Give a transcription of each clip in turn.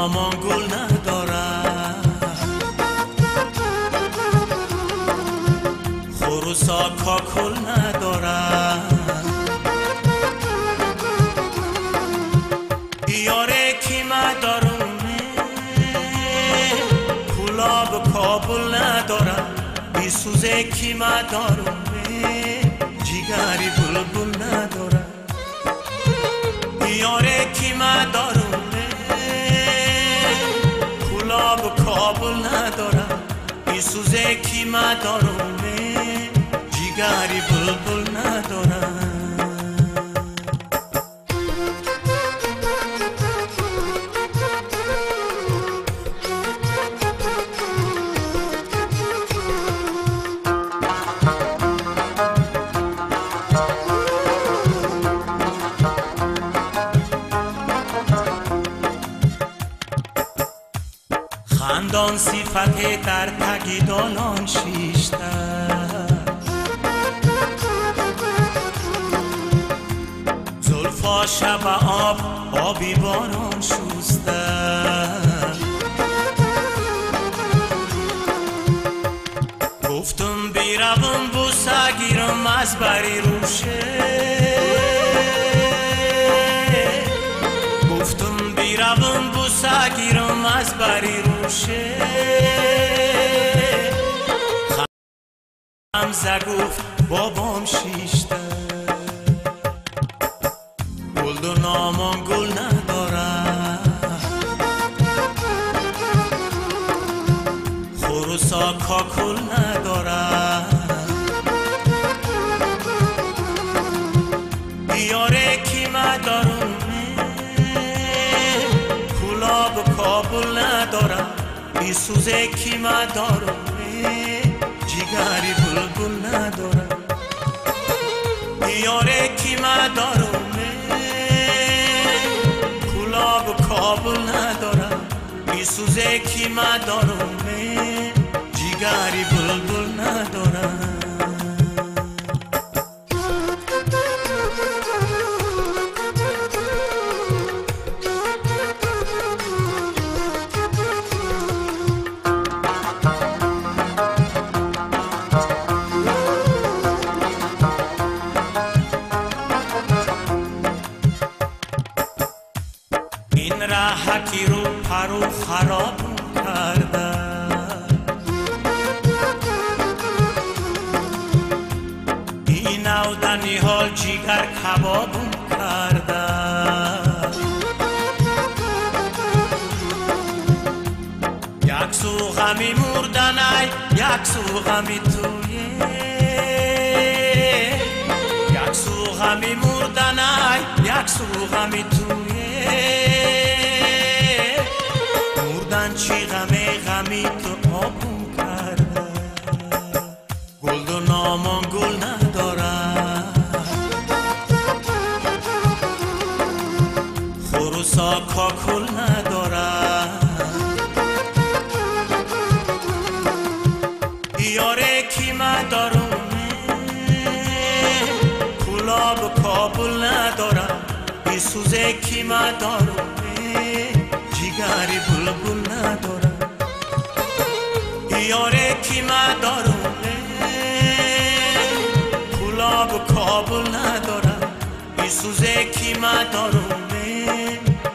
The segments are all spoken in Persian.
نامان گل ندارد، خروسا کاکل ندارد. بیاره کی مدارونه کلاب کابل ندارد، بیسوزه کی مدارونه جیگری بلبل ندارد. بیاره کی مدارونه کلاب کابل ندارد، بیسوزه کی مدارونه جیگری بلبل ندارد. خندان صفت در تگی دالان شیشته، زلفا شب آب آبی باران شسته. گفتم بیروم بوسه گیرم از بری روشه، گفتم بیروم بوسه گیرم از بری روشه. خمزه گفت بابام شیشته، گل و نامان گل ندارد، خروسا کاکل ندارد. بیاره کی مدارونه کلاب کابل ندارد، بیسوزه کی مدارونه جیگری بلبل ندارد. بیاره کی مدارونه کلاب کابل ندارد، بیسوزه کی مدارونه جیگری بلبل ندارد. این راحتی رو پرو خراب کرده، این نودنی حال جیگر کباب کرده. یک سو غمی مردنی یک سو غمی تویه، یک سو غمی مردنی یک سو غمی تویه. مردن چی غمی تو آبون کرده، گل و نامان گل ندارد، خروسا کاکل ندارد. بیاره کی مدارونه کلاب کابل ندارد، بیسوزه کی مدارونه جیگری بلبل ندارد. بیاره کی مدارونه کلاب کابل ندارد، بیسوزه کی مدارونه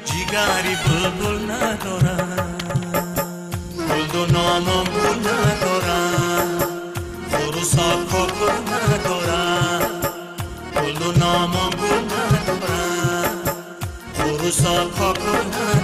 جیگری بلبل ندارد. گل و نامان گل ندارد، خروسا کاکل ندارد. گل و نامان گل ندارد، خروسا کاکل ندارد.